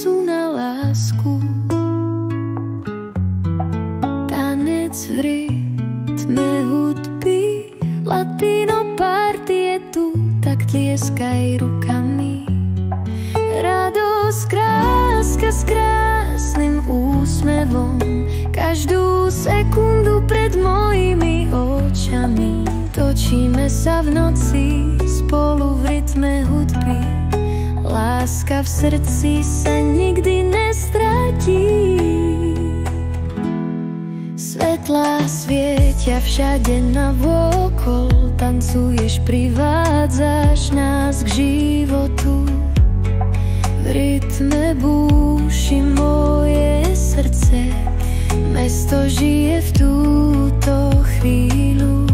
sú na lásku. Tanec v rytme hudby, latino party je tu, tak tlieskaj rukami. Radosť, kráska s krásnym úsmevom, každú sekundu pred mojimi očami. Točíme sa v noci spolu v rytme hudby, láska v srdci sa nikdy nestratí. Svetlá svietia všade navôkol, tancuješ, privádzaš nás k životu. V rytme búši moje srdce, mesto žije v túto chvíľu.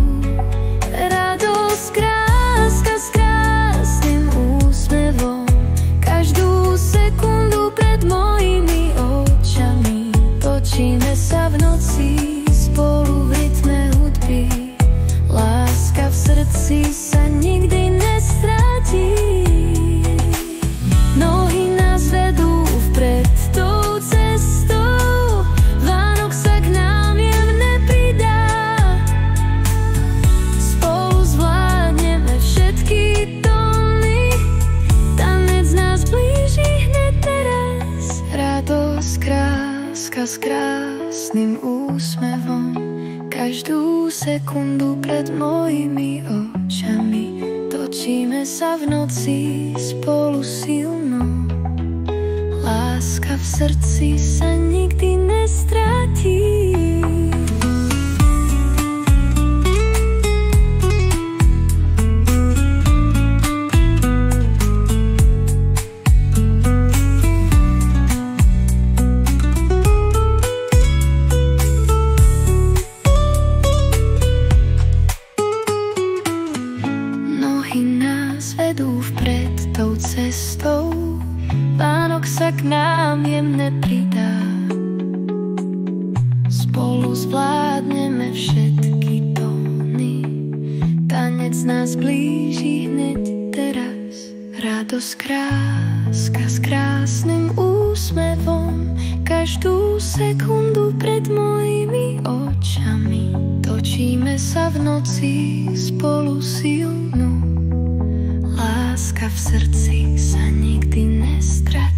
Radosť, kráska s krásnym úsmevom, každú sekundu pred mojimi očami. Točíme sa v noci spolu v rytme hudby, láska v srdci sa nikdy nestratí. Nohy nás vedú vpred tou cestou, Vánok sa k nám jemne pridá. Spolu zvládneme všetky tóny, tanec nás blíži hneď teraz. Radosť, kráska s krásnym úsmevom, každú sekundu pred mojimi očami. Točíme sa v noci spolu silno, láska v srdci sa nikdy nestratí. Nohy nás vedú vpred tou cestou, Vánok sa k nám jemne pridá. Spolu zvládneme všetky tóny, tanec nás blíži hneď teraz. Radosť, kráska s krásnym úsmevom, každú sekundu pred mojimi očami. Točíme sa v noci spolu silnú, láska v srdci sa nikdy nestratí.